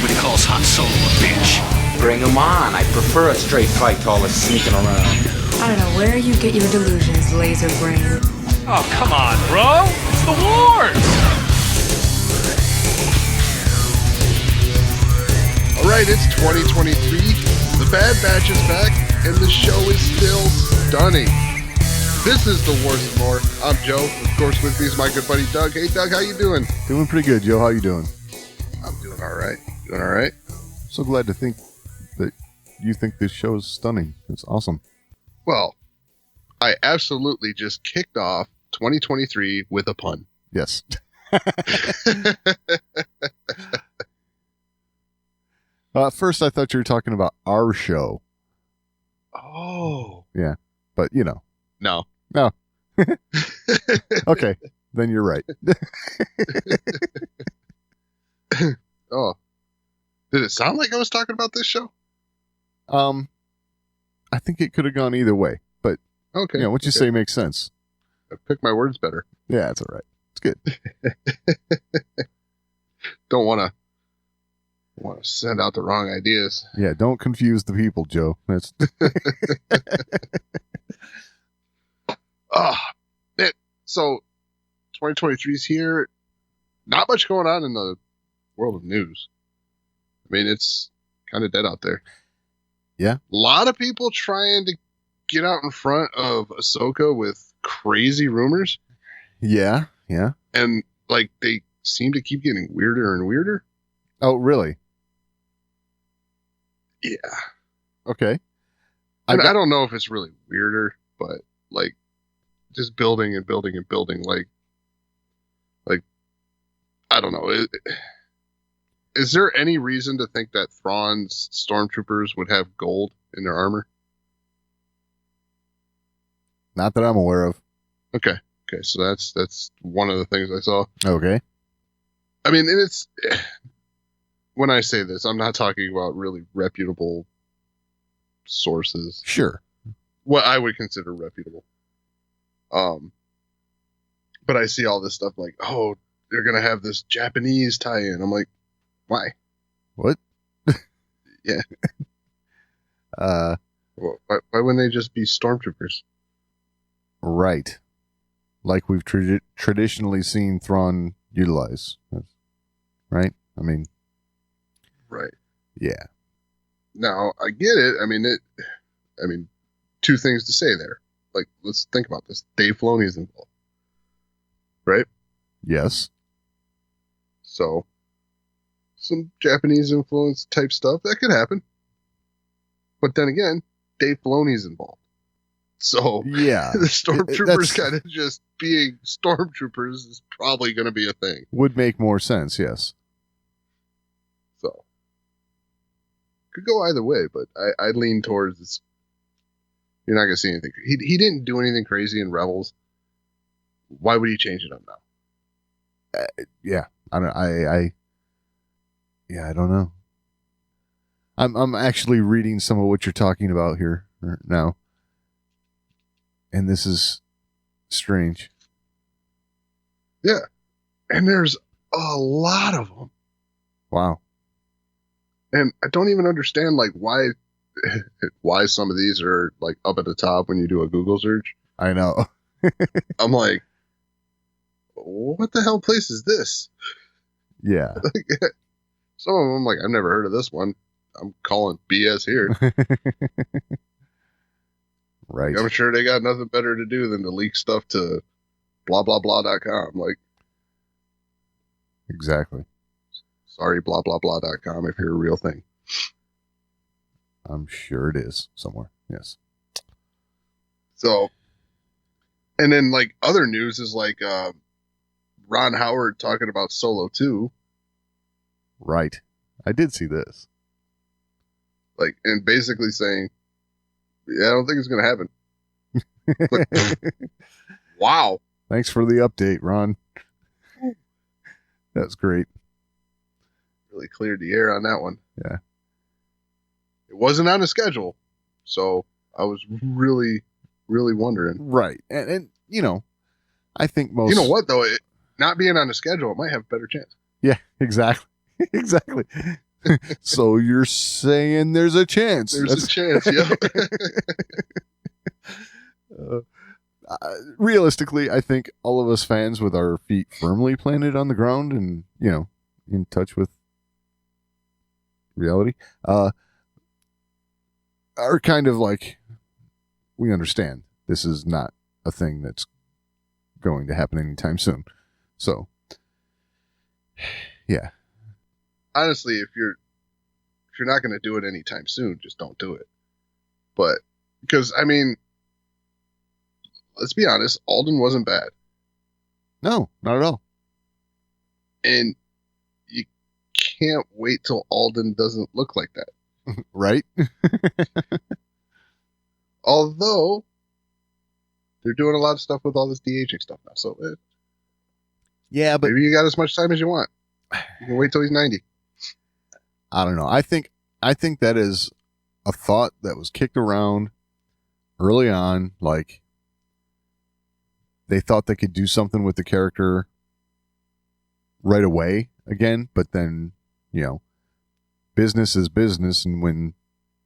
Nobody calls Han Solo a bitch. Bring him on. I prefer a straight fight to all the sneaking around. I don't know where you get your delusions, laser brain. Oh, come on, bro. It's the wars. All right, it's 2023. The Bad Batch is back, and the show is still stunning. This is The Wars and More. I'm Joe. Of course, with me is my good buddy Doug. Hey, Doug, how you doing? Doing pretty good, Joe. How you doing? I'm doing all right. Doing all right. So glad to think that you think this show is stunning. It's awesome. Well, I absolutely just kicked off 2023 with a pun. Yes. First, I thought you were talking about our show. Oh. Yeah, but you know. No. No. Okay, then you're right. Oh. Did it sound like I was talking about this show? I think it could have gone either way, but Okay. you know, what you say makes sense. I picked my words better. Yeah, that's all right. It's good. Don't want to send out the wrong ideas. Yeah, don't confuse the people, Joe. That's So 2023 is here. Not much going on in the world of news. I mean, it's kind of dead out there. Yeah. A lot of people trying to get out in front of Ahsoka with crazy rumors. yeah. And like they seem to keep getting weirder and weirder. Oh, really? Yeah. Okay. I don't know if it's really weirder, but like just building and building and building. Like I don't know. Is there any reason to think that Thrawn's stormtroopers would have gold in their armor? Not that I'm aware of. Okay, so that's one of the things I saw. Okay. I mean, and it's when I say this, I'm not talking about really reputable sources. Sure. What I would consider reputable. But I see all this stuff like, oh, they're gonna have this Japanese tie-in. I'm like, why? What? Yeah. Why wouldn't they just be stormtroopers? Right. Like we've traditionally seen Thrawn utilize. Right? I mean. Right. Yeah. Now, I get it. I mean, two things to say there. Like, let's think about this. Dave Filoni is involved. Right? Yes. So, some Japanese influence type stuff, that could happen. But then again, Dave Filoni's involved. So, yeah, the stormtroopers kind of just being stormtroopers is probably going to be a thing. Would make more sense, yes. So, could go either way, but I lean towards this. You're not going to see anything. He didn't do anything crazy in Rebels. Why would he change it up now? Yeah, I don't know. I'm actually reading some of what you're talking about here now, and this is strange. Yeah, and there's a lot of them. Wow. And I don't even understand like why some of these are like up at the top when you do a Google search. I know. I'm like, what the hell place is this? Yeah. Some of them, like, I've never heard of this one. I'm calling BS here. Right. I'm sure they got nothing better to do than to leak stuff to blah, blah, blah.com. Like, exactly. Sorry, blah, blah, blah.com if you're a real thing. I'm sure it is somewhere. Yes. So, and then, like, other news is like Ron Howard talking about Solo 2. Right. I did see this. Like, and basically saying, yeah, I don't think it's going to happen. Like, wow. Thanks for the update, Ron. That's great. Really cleared the air on that one. Yeah. It wasn't on a schedule, so I was really, really wondering. Right. And you know, I think most... You know what, though? Not being on a schedule, it might have a better chance. Yeah, exactly. Exactly. So you're saying there's a chance? There's a chance, yeah. Realistically, I think all of us fans with our feet firmly planted on the ground and, in touch with reality, are kind of like, we understand this is not a thing that's going to happen anytime soon. So, yeah. Honestly, if you're not going to do it anytime soon, just don't do it. But because I mean, let's be honest, Alden wasn't bad, No, not at all. and you can't wait till Alden doesn't look like that. Right? Although they're doing a lot of stuff with all this de-aging stuff now, so Yeah, but maybe you got as much time as you want. You can wait till he's 90. I don't know. I think that is a thought that was kicked around early on. Like, they thought they could do something with the character right away again, but then, business is business, and when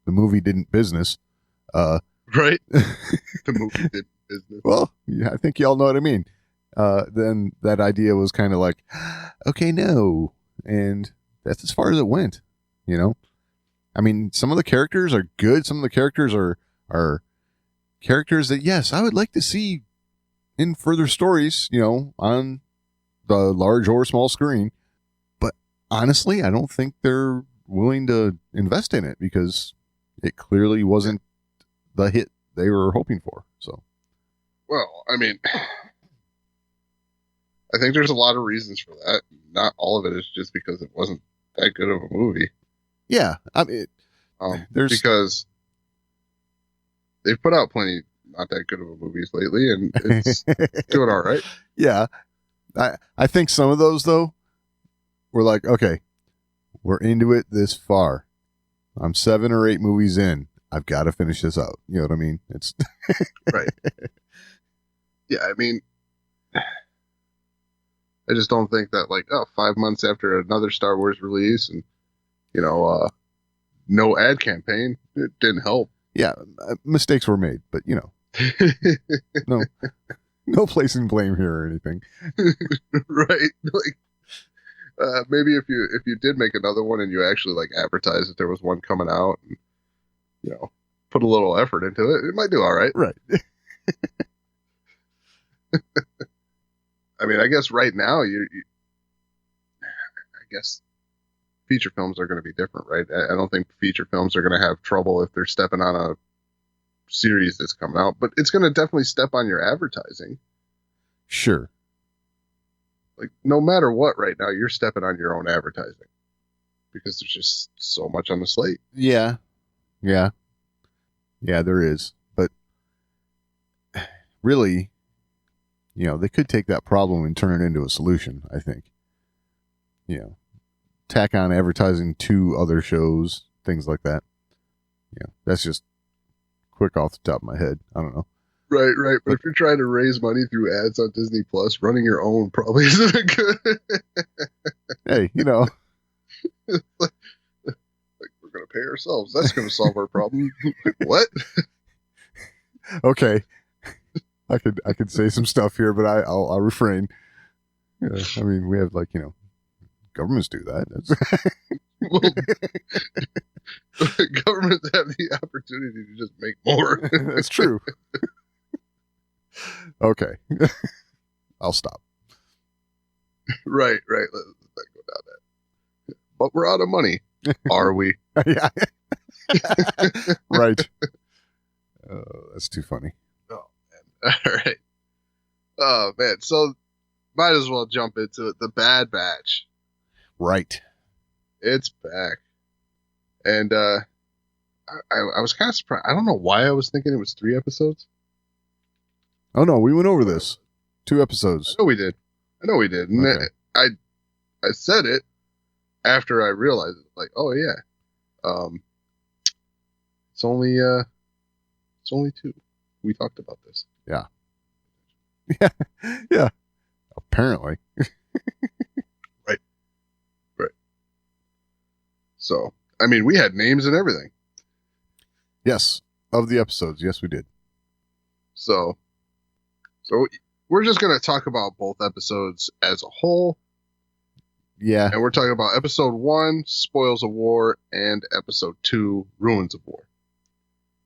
the movie didn't business, Right? The movie did business. well, yeah, I think y'all know what I mean. Then that idea was kind of like, okay, no, and that's as far as it went. I mean, some of the characters are good. Some of the characters are characters that, yes, I would like to see in further stories, on the large or small screen. But honestly, I don't think they're willing to invest in it because it clearly wasn't the hit they were hoping for. So, Well, I mean, I think there's a lot of reasons for that. Not all of it is just because it wasn't that good of a movie. yeah, I mean, there's Because they've put out plenty not that good of a movies lately, and it's doing all right. yeah, I think some of those though were like, okay, we're into it this far. I'm 7 or 8 movies in. I've got to finish this out. You know what I mean? It's Right. Yeah, I mean, I just don't think that 5 months after another Star Wars release and no ad campaign, it didn't help. yeah, mistakes were made, but no placing blame here or anything. Right? Maybe if you did make another one and you actually advertised that there was one coming out and put a little effort into it, it might do all right. Right. I mean, I guess right now I guess feature films are going to be different, right? I don't think feature films are going to have trouble if they're stepping on a series that's coming out, but it's going to definitely step on your advertising. Sure. No matter what, right now you're stepping on your own advertising because there's just so much on the slate. Yeah, there is, but really, they could take that problem and turn it into a solution. I think, tack on advertising to other shows, things like that. That's just quick off the top of my head. I don't know. Right. But if you're trying to raise money through ads on Disney Plus, running your own probably isn't good. Hey, We're going to pay ourselves. That's going to solve our problem. What? okay. I could say some stuff here, but I'll refrain. Yeah, I mean, we have governments do that. Well, governments have the opportunity to just make more. That's true. Okay. I'll stop. Right. Let's not go down that. But we're out of money. Are we? Yeah. Right. That's too funny. Oh, man. All right. Oh, man. So might as well jump into it. The Bad Batch. Right. It's back. And I was kind of surprised. I don't know why I was thinking it was 3 episodes. Oh, no. We went over this. 2 episodes. I know we did. And Okay. I said it after I realized it. Oh, yeah. It's only 2. We talked about this. Yeah. Apparently. So, I mean, we had names and everything. Yes, of the episodes. Yes, we did. So we're just going to talk about both episodes as a whole. Yeah. And we're talking about episode 1, Spoils of War, and episode 2, Ruins of War.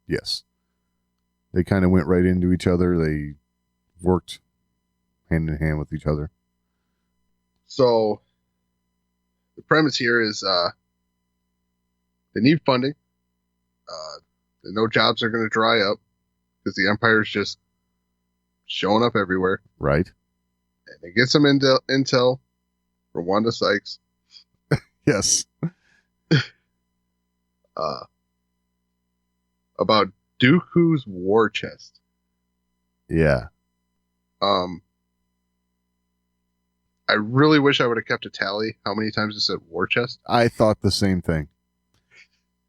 Yes. They kind of went right into each other. They worked hand in hand with each other. So the premise here is they need funding. They know jobs are going to dry up because the Empire's just showing up everywhere. Right. And they get some intel from Wanda Sykes. Yes. About Dooku's war chest. Yeah. I really wish I would have kept a tally how many times it said war chest. I thought the same thing.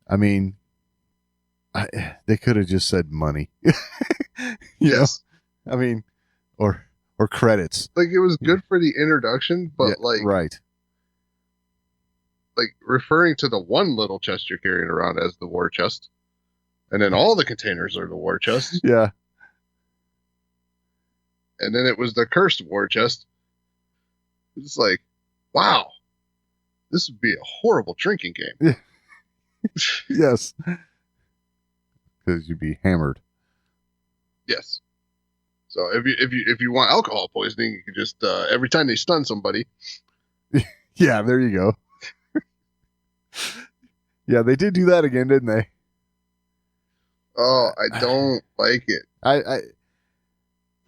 I mean, they could have just said money. Yes. know? I mean, or credits. Like, it was good for the introduction, but Yeah, right. like referring to the one little chest you're carrying around as the war chest, and then all the containers are the war chest, Yeah. and then it was the cursed war chest. It's like, wow, this would be a horrible drinking game. Yes. Because you'd be hammered. Yes. So if you want alcohol poisoning, you can just every time they stun somebody. Yeah, there you go. Yeah, they did do that again, didn't they? Oh, I don't like it.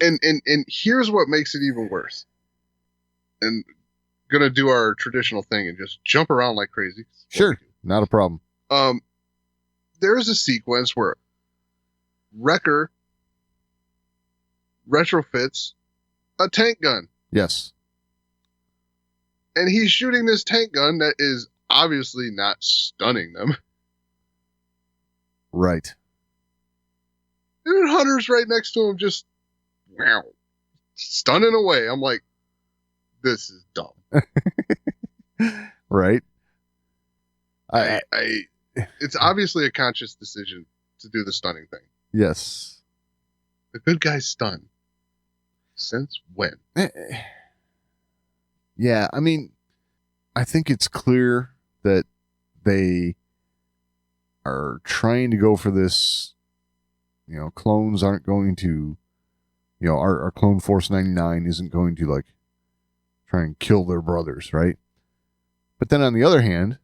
And here's what makes it even worse. And gonna do our traditional thing and just jump around like crazy. Sure, not a problem. There's a sequence where Wrecker retrofits a tank gun, Yes. and he's shooting this tank gun that is obviously not stunning them. Right. And Hunter's right next to him, just wow, stunning away. I'm like, this is dumb. Right. It's obviously a conscious decision to do the stunning thing. Yes. The good guy's stun. Since when? Yeah, I mean, I think it's clear that they are trying to go for this. You know, clones aren't going to, you know, our clone Force 99 isn't going to like try and kill their brothers, right? But then on the other hand,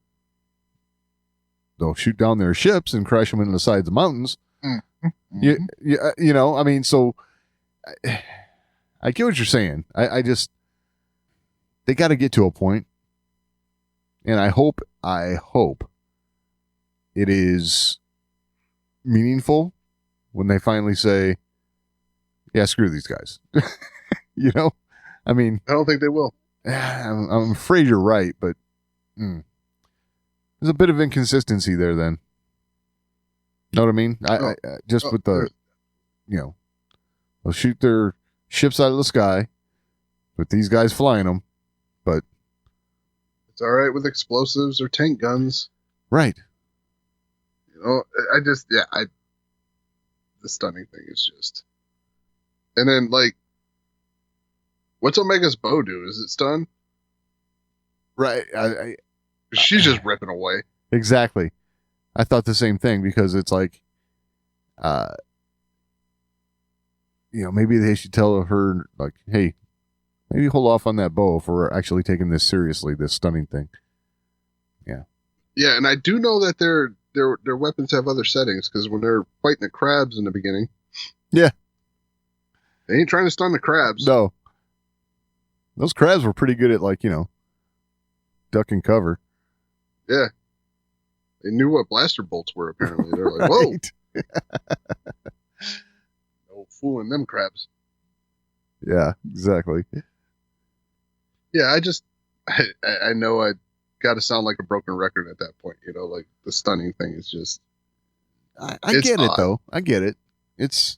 they'll shoot down their ships and crash them into the sides of mountains. Mm-hmm. You know, I mean, so I get what you're saying. I just, they got to get to a point, and I hope it is meaningful when they finally say, yeah, screw these guys. You know, I mean, I don't think they will. I'm afraid you're right, but there's a bit of inconsistency there then. Know what I mean? I just with the, you know, they'll shoot their ships out of the sky with these guys flying them, but It's all right with explosives or tank guns. right. You know, the stunning thing is just. And then, like, what's Omega's bow do? Is it stun? Right. I She's just ripping away. exactly. I thought the same thing because it's like, you know, maybe they should tell her like, hey, maybe hold off on that bow if we're actually taking this seriously, this stunning thing. Yeah. Yeah, and I do know that their weapons have other settings because when they're fighting the crabs in the beginning, Yeah. they ain't trying to stun the crabs. No. Those crabs were pretty good at like, you know, duck and cover. Yeah. They knew what blaster bolts were, apparently. They're like, whoa, Right. no fooling them crabs. Yeah, exactly. Yeah, I know I got to sound like a broken record at that point. You know, like the stunning thing is just. I It's get it odd. though. I get it. It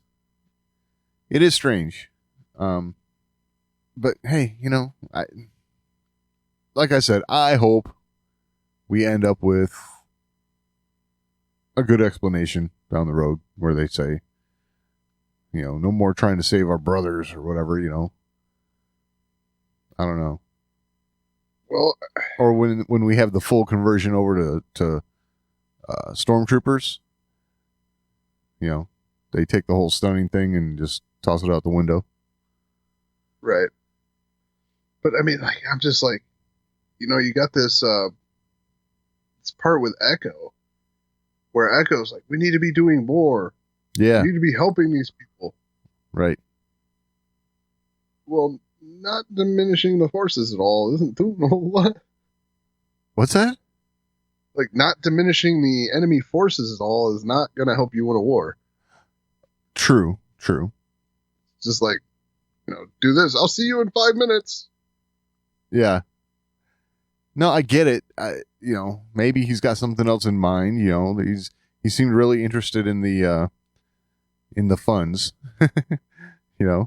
is strange. But hey, you know, like I said, I hope we end up with a good explanation down the road where they say, no more trying to save our brothers or whatever, I don't know. Well, Or when we have the full conversion over to stormtroopers, they take the whole stunning thing and just toss it out the window. right. But I mean, like, I'm just like, you got this part with Echo, where Echo's like, we need to be doing more. Yeah, We need to be helping these people. right. Well, not diminishing the forces at all isn't doing a whole lot. What's that? Like, not diminishing the enemy forces at all is not going to help you win a war. True. It's just like, do this. I'll see you in 5 minutes. Yeah. No, I get it. Maybe he's got something else in mind. He seemed really interested in the funds. Yeah.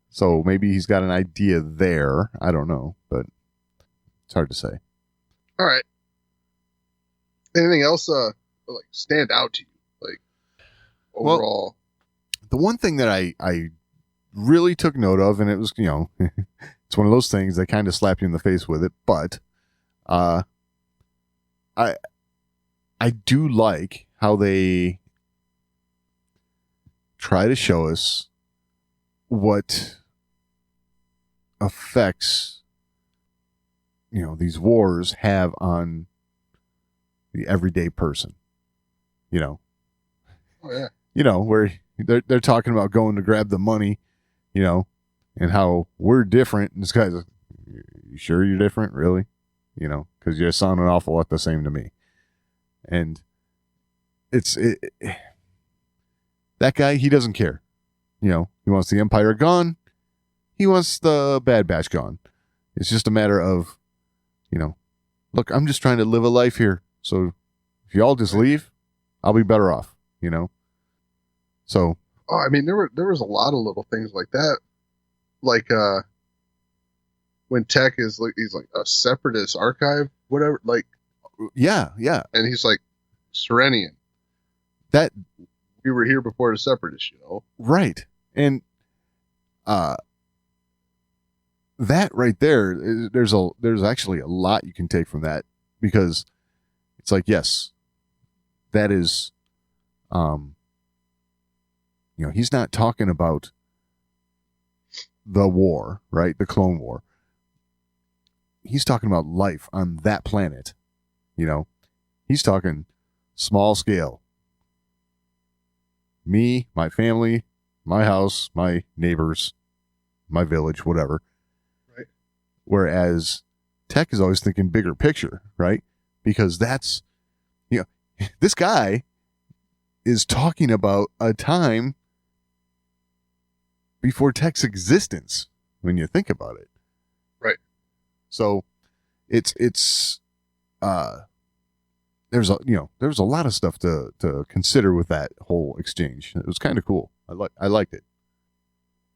So maybe he's got an idea there. I don't know, but it's hard to say. All right. Anything else like stand out to you? Like, overall. The one thing that I really took note of, and it was, it's one of those things that kind of slap you in the face with it, but I do like how they try to show us what effects these wars have on the everyday person. Oh, yeah. Where they're talking about going to grab the money, and how we're different. And this guy's like, you sure you're different? Really? Because you sound an awful lot the same to me. And that guy, he doesn't care. He wants the Empire gone. He wants the Bad Batch gone. It's just a matter of, look, I'm just trying to live a life here. So if y'all just leave, I'll be better off, So. Oh, I mean, there was a lot of little things like that. Like, when Tech he's like a separatist archive, whatever, like. Yeah. And he's like, Serenian. That. We were here before the separatists, Right. And that right there, there's actually a lot you can take from that, because it's like, yes, that is, he's not talking about the war, right? The Clone War. He's talking about life on that planet. He's talking small scale. Me, my family, my house, my neighbors, my village, whatever. Right. Whereas Tech is always thinking bigger picture, right? Because that's, this guy is talking about a time before Tech's existence, when you think about it. Right. So it's there's a lot of stuff to consider with that whole exchange. It was kind of cool. I liked it.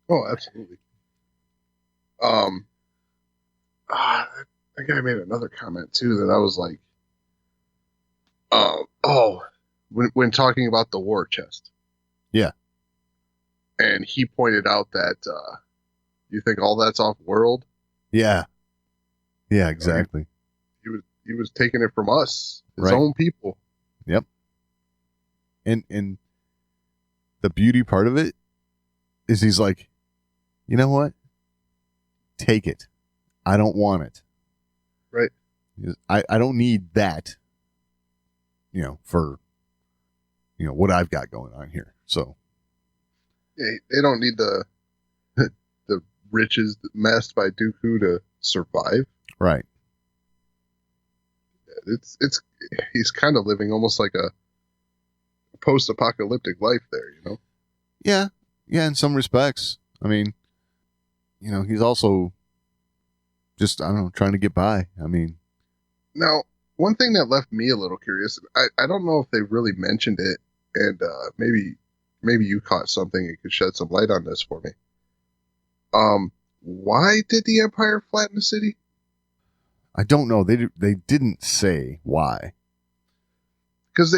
Oh, absolutely. That guy made another comment too that I was like, when talking about the war chest. Yeah. And he pointed out that you think all that's off world? Yeah. Yeah, exactly. He was taking it from us, his Right. own people. Yep. And the beauty part of it is he's like, you know what? Take it. I don't want it. Right. I don't need that, for, what I've got going on here. So. They don't need the the riches amassed by Dooku to survive. Right. It's he's kind of living almost like a post-apocalyptic life there, Yeah. Yeah, in some respects. I mean, he's also just, I don't know, trying to get by. I mean. Now, one thing that left me a little curious, I don't know if they really mentioned it, and maybe you caught something and could shed some light on this for me. Why did the Empire flatten the city? I don't know. They didn't say why. Because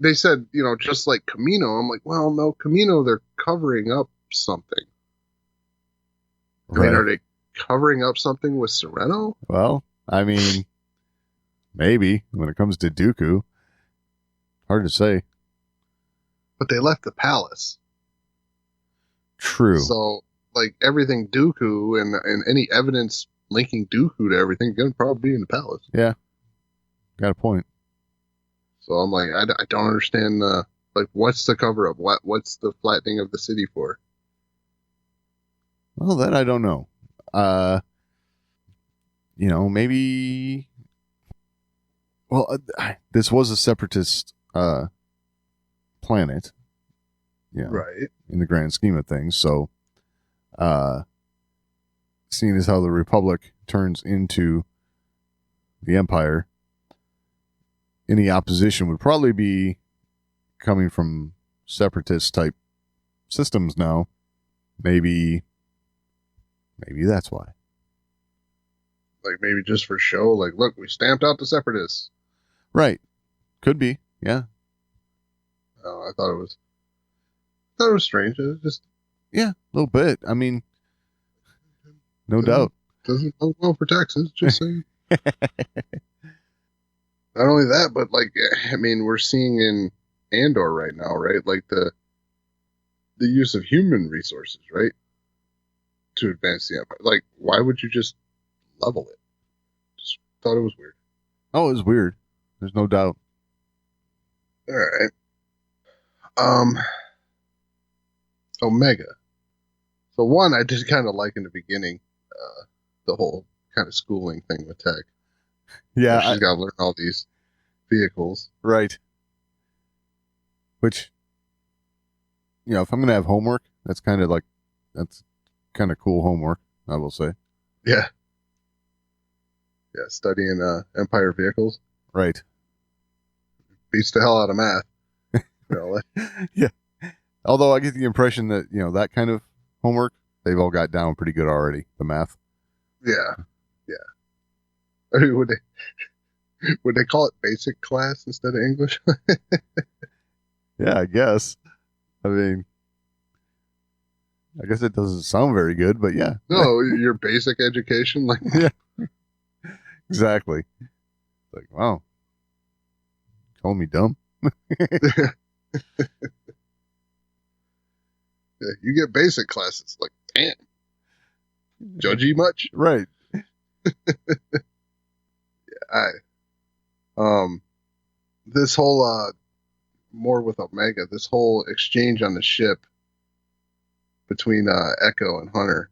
they said, just like Camino. I'm like, well, no, Camino, they're covering up something. I mean, are they covering up something with Sereno? Well, I mean, maybe when it comes to Dooku. Hard to say. But they left the palace. True. So, like, everything Dooku and any evidence linking Dooku to everything going to probably be in the palace. Yeah. Got a point. So I'm like, I don't understand, what's the cover-up? What's the flattening of the city for? Well, that I don't know. Maybe... Well, this was a separatist planet. Yeah. Right. In the grand scheme of things. So, seeing as how the Republic turns into the Empire, any opposition would probably be coming from separatist type systems now. Maybe that's why. Like, maybe just for show, like, look, we stamped out the separatists. Right. Could be. Yeah. I thought it was strange. It was just, Yeah, a little bit. I mean, no doubt. doesn't bode well for Texas, just saying. Not only that, but I mean, we're seeing in Andor right now, right? Like the use of human resources, right? To advance the Empire. Like, why would you just level it? Just thought it was weird. Oh, it was weird. There's no doubt. All right. Omega. So one, I did kind of like in the beginning, the whole kind of schooling thing with Tech. Yeah. She's got to learn all these vehicles. Right. Which, if I'm going to have homework, that's kind of cool homework, I will say. Yeah. Yeah, studying Empire vehicles. Right. Beats the hell out of math. Yeah. Although I get the impression that, that kind of homework, they've all got down pretty good already, the math. Yeah. Yeah. I mean, would they call it basic class instead of English? Yeah, I guess. I mean, I guess it doesn't sound very good, but yeah. No, your basic education. Like, yeah. Exactly. Like, wow. Calling me dumb? Yeah, you get basic classes. Like, damn. Judgy much? Right. This whole, more with Omega, this whole exchange on the ship between Echo and Hunter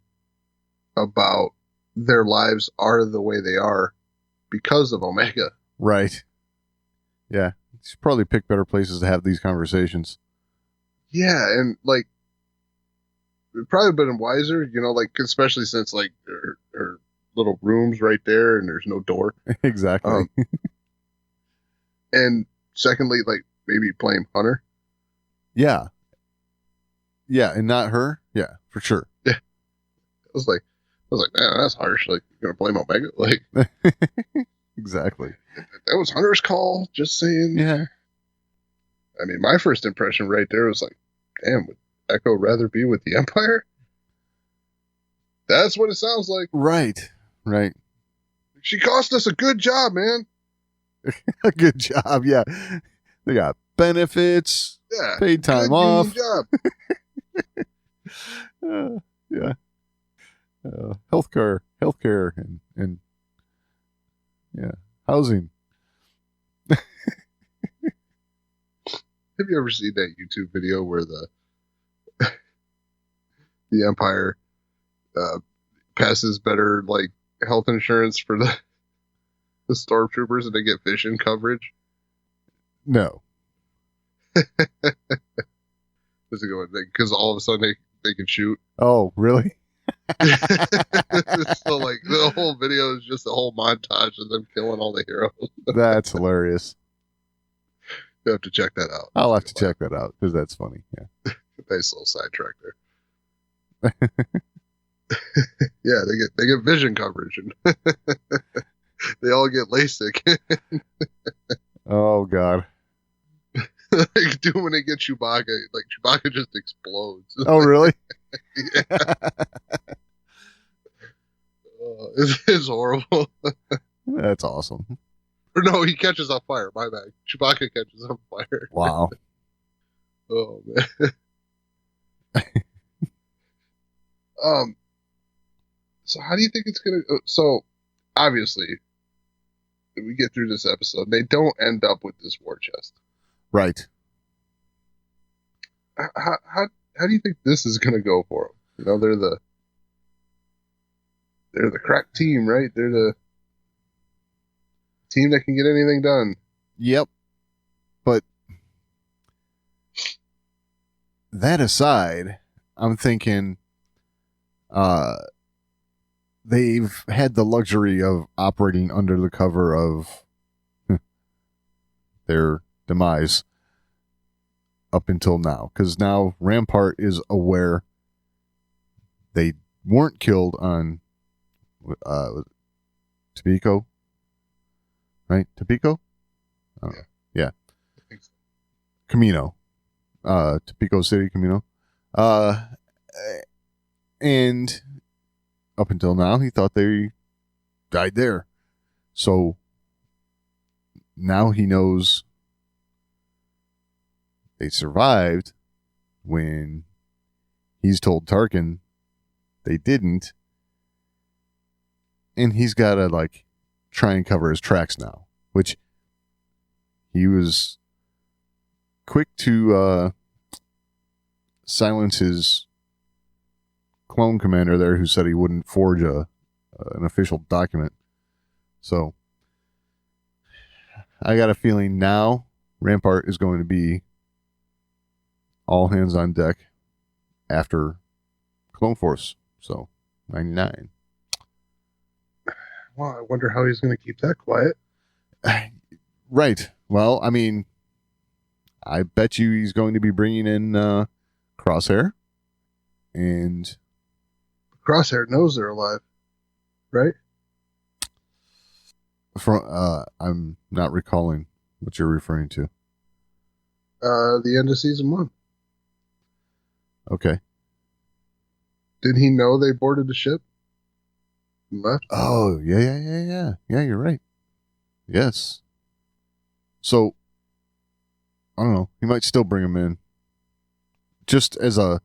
about their lives are the way they are because of Omega. Right. Yeah. You should probably pick better places to have these conversations. Yeah, and it probably been wiser, especially since her little room's right there and there's no door. Exactly. And secondly, maybe blame Hunter. Yeah. Yeah, and not her. Yeah, for sure. Yeah. I was like, man, that's harsh. Like, you're gonna blame Omega? Like, exactly. that was Hunter's call. Just saying. Yeah. I mean, my first impression right there was like, damn, would Echo rather be with the Empire? That's what it sounds like. Right. Right. She cost us a good job, man. A good job. Yeah. They got benefits. Yeah. Paid time good off. Job. Yeah. Healthcare, and yeah, housing. Have you ever seen that YouTube video where the Empire passes better health insurance for the stormtroopers and they get vision coverage? No. Does it go because all of a sudden they can shoot? Oh, really? So the whole video is just a whole montage of them killing all the heroes. That's hilarious. You have to check that out. I'll have to check that out because that's funny. Yeah. Nice little sidetrack there. Yeah, they get vision coverage, and they all get LASIK. Oh God. Like, dude, when they get Chewbacca, like Chewbacca just explodes. Oh really? It's horrible. That's awesome. Or no, he catches on fire. My bad. Chewbacca catches on fire. Wow. Oh man. So how do you think it's gonna? So obviously, if we get through this episode, they don't end up with this war chest. Right. How do you think this is gonna go for them? You know, they're the crack team, right? They're the team that can get anything done. Yep. But that aside, I'm thinking they've had the luxury of operating under the cover of their demise up until now. Because now Rampart is aware they weren't killed on Topeko. Right? Topeko? Oh, yeah. I think so. Camino. Topeko City, Camino. And up until now, he thought they died there. So now he knows they survived when he's told Tarkin they didn't. And he's got to, like, try and cover his tracks now, which he was quick to silence his clone commander there, who said he wouldn't forge an official document. So I got a feeling now Rampart is going to be all hands on deck after Clone Force. So 99. Well, I wonder how he's going to keep that quiet. Right. Well, I mean, I bet you he's going to be bringing in Crosshair, and Crosshair knows they're alive, right? I'm not recalling what you're referring to. The end of season 1. Okay. Did he know they boarded the ship and left? Oh, yeah. Yeah, you're right. Yes. So, I don't know. He might still bring him in. Just as a...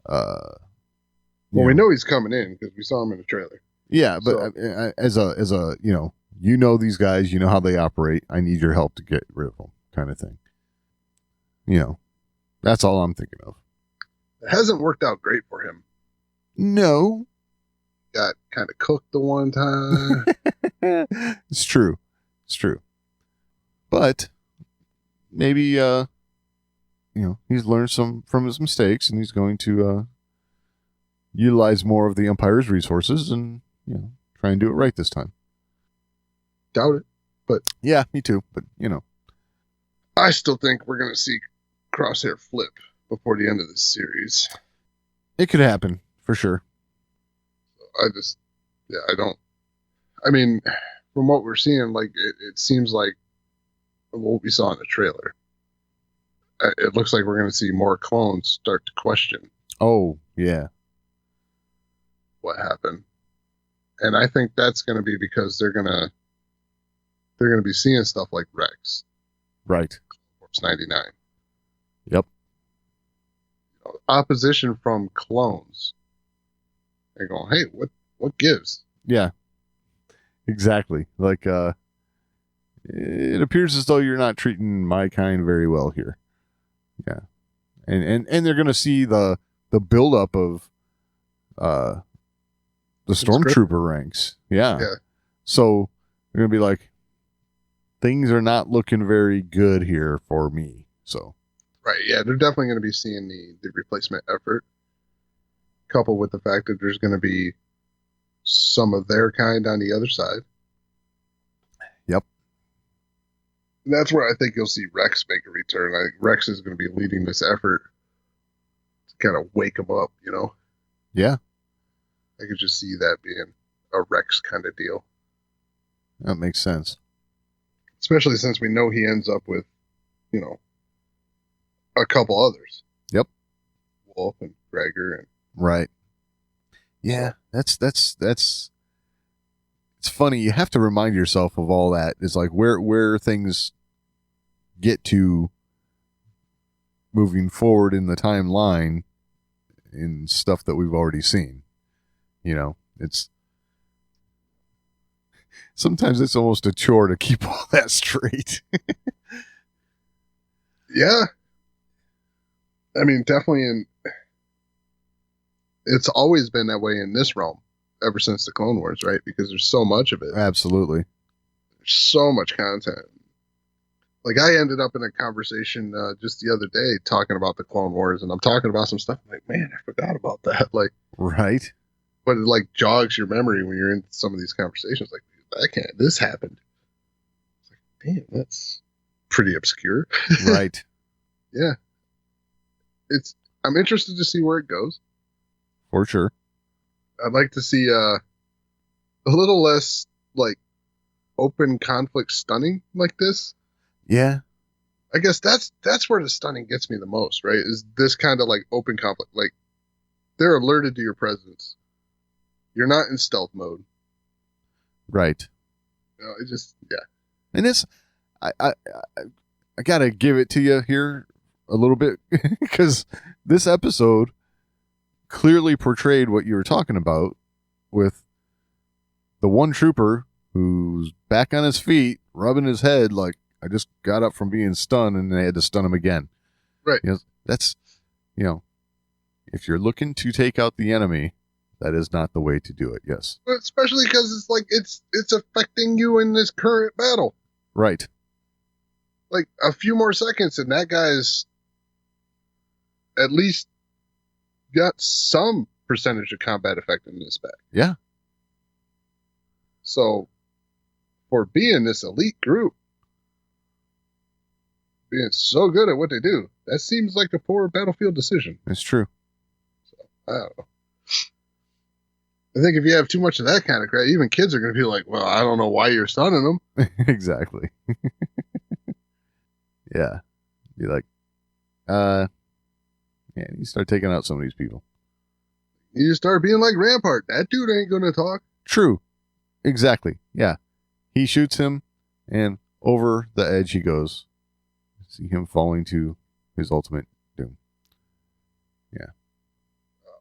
Well, we know he's coming in because we saw him in the trailer. Yeah, but So- as a you know these guys, you know how they operate. I need your help to get rid of them, kind of thing. You know, that's all I'm thinking of. It hasn't worked out great for him. No. Got kind of cooked the one time. It's true. But maybe he's learned some from his mistakes, and he's going to utilize more of the Empire's resources and try and do it right this time. Doubt it. But Yeah, me too. But I still think we're going to see Crosshair flip before the end of this series. it could happen for sure. I mean, from what we're seeing, like, it seems like what we saw in the trailer. It looks like we're going to see more clones start to question Oh yeah, what happened. And I think that's going to be because they're going to be seeing stuff like Rex, right. Force 99. Yep. Opposition from clones. They're going, hey, what gives? Yeah, exactly. Like, it appears as though you're not treating my kind very well here. Yeah, and they're gonna see the buildup of the stormtrooper ranks. Yeah. Yeah. So they're gonna be like, things are not looking very good here for me. So Right, yeah, they're definitely going to be seeing the replacement effort, coupled with the fact that there's going to be some of their kind on the other side. Yep. And that's where I think you'll see Rex make a return. I think Rex is going to be leading this effort to kind of wake them up, yeah. I could just see that being a Rex kind of deal. That makes sense. Especially since we know he ends up with, you know, a couple others. Yep. Wolf and Gregor and Right. Yeah, that's it's funny. You have to remind yourself of all that. It's like where things get to moving forward in the timeline in stuff that we've already seen. You know, it's sometimes it's almost a chore to keep all that straight. yeah. I mean, definitely it's always been that way in this realm ever since the Clone Wars, right? Because there's so much of it. Absolutely. There's so much content. Like, I ended up in a conversation just the other day talking about the Clone Wars, and I'm talking about some stuff. I'm like, man, I forgot about that. Like, right. But it like jogs your memory when you're in some of these conversations. Like, this happened. It's like, damn, that's pretty obscure. Right. Yeah. I'm interested to see where it goes. For sure. I'd like to see a little less like open conflict stunning like this. Yeah. I guess that's where the stunning gets me the most, right? Is this kind of like open conflict. Like, they're alerted to your presence. You're not in stealth mode. Right. You know, it just, yeah. And this, I gotta give it to you here a little bit because this episode clearly portrayed what you were talking about with the one trooper who's back on his feet, rubbing his head like, I just got up from being stunned and they had to stun him again. Right. You know, that's, you know, if you're looking to take out the enemy, that is not the way to do it. Yes. But especially because it's like, it's affecting you in this current battle. Right. Like, a few more seconds and that guy's at least got some percentage of combat effectiveness back. Yeah. So, for being this elite group, being so good at what they do, that seems like a poor battlefield decision. It's true. So, I don't know. I think if you have too much of that kind of crap, even kids are going to be like, well, I don't know why you're stunning them. Exactly. Yeah. Be like, yeah, you start taking out some of these people. You start being like Rampart. That dude ain't going to talk. True. Exactly. Yeah. He shoots him, and over the edge he goes. See him falling to his ultimate doom. Yeah.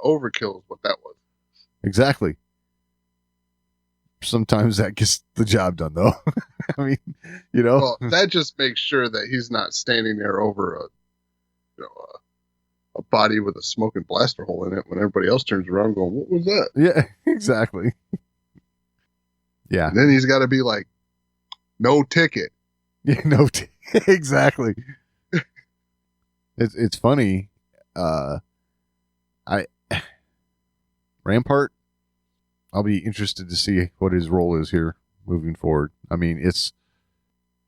Overkill is what that was. Exactly. Sometimes that gets the job done, though. I mean, you know. Well, that just makes sure that he's not standing there over a body with a smoking blaster hole in it when everybody else turns around going, what was that? Yeah, exactly. Yeah. And then he's got to be like, no ticket. Yeah, no, exactly. It's funny. Rampart, I'll be interested to see what his role is here moving forward. I mean,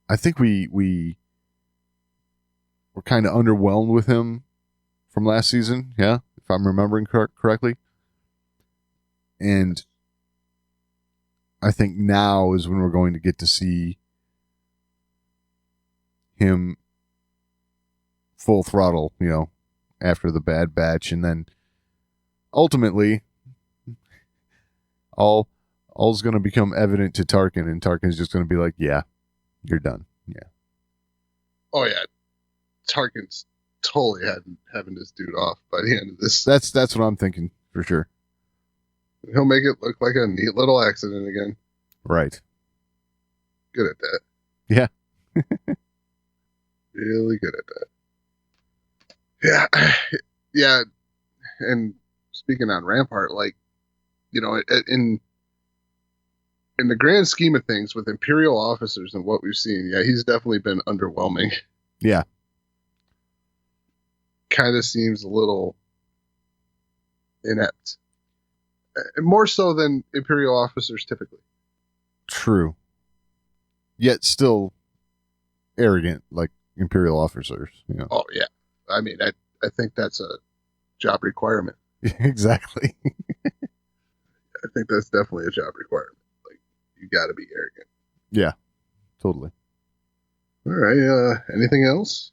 I think we were kind of underwhelmed with him from last season. Yeah, if I'm remembering correctly. And I think now is when we're going to get to see him full throttle, you know, after the Bad Batch, and then ultimately all's going to become evident to Tarkin, and Tarkin's just going to be like, yeah, you're done. Yeah. Oh yeah, Tarkin's totally having this dude off by the end of this. That's what I'm thinking for sure. He'll make it look like a neat little accident again. Right. Good at that. Yeah. Really good at that. Yeah. Yeah. And speaking on Rampart, like, you know, in the grand scheme of things with Imperial officers and what we've seen, yeah, he's definitely been underwhelming. Yeah. Kind of seems a little inept. More so than Imperial officers typically. True. Yet still arrogant like Imperial officers. You know. Oh, yeah. I mean, I think that's a job requirement. Exactly. think that's definitely a job requirement. Like, you got to be arrogant. Yeah, totally. All right. Anything else?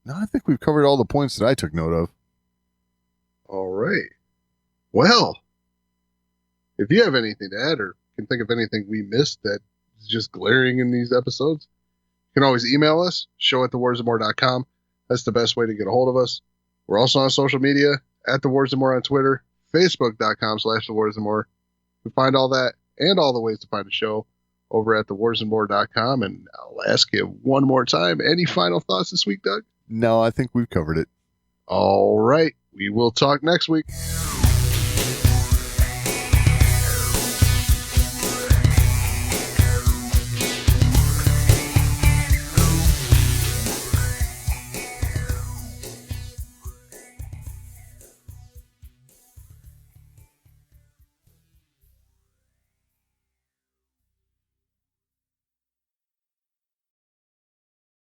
No, I think we've covered all the points that I took note of. All right. Well, if you have anything to add or can think of anything we missed that is just glaring in these episodes, you can always email us, show@thewarsandmore.com. That's the best way to get a hold of us. We're also on social media, @thewarsandmore on Twitter, facebook.com/thewarsandmore. You can find all that and all the ways to find the show over at thewarsandmore.com. And I'll ask you one more time, any final thoughts this week, Doug? No, I think we've covered it. All right. We will talk next week.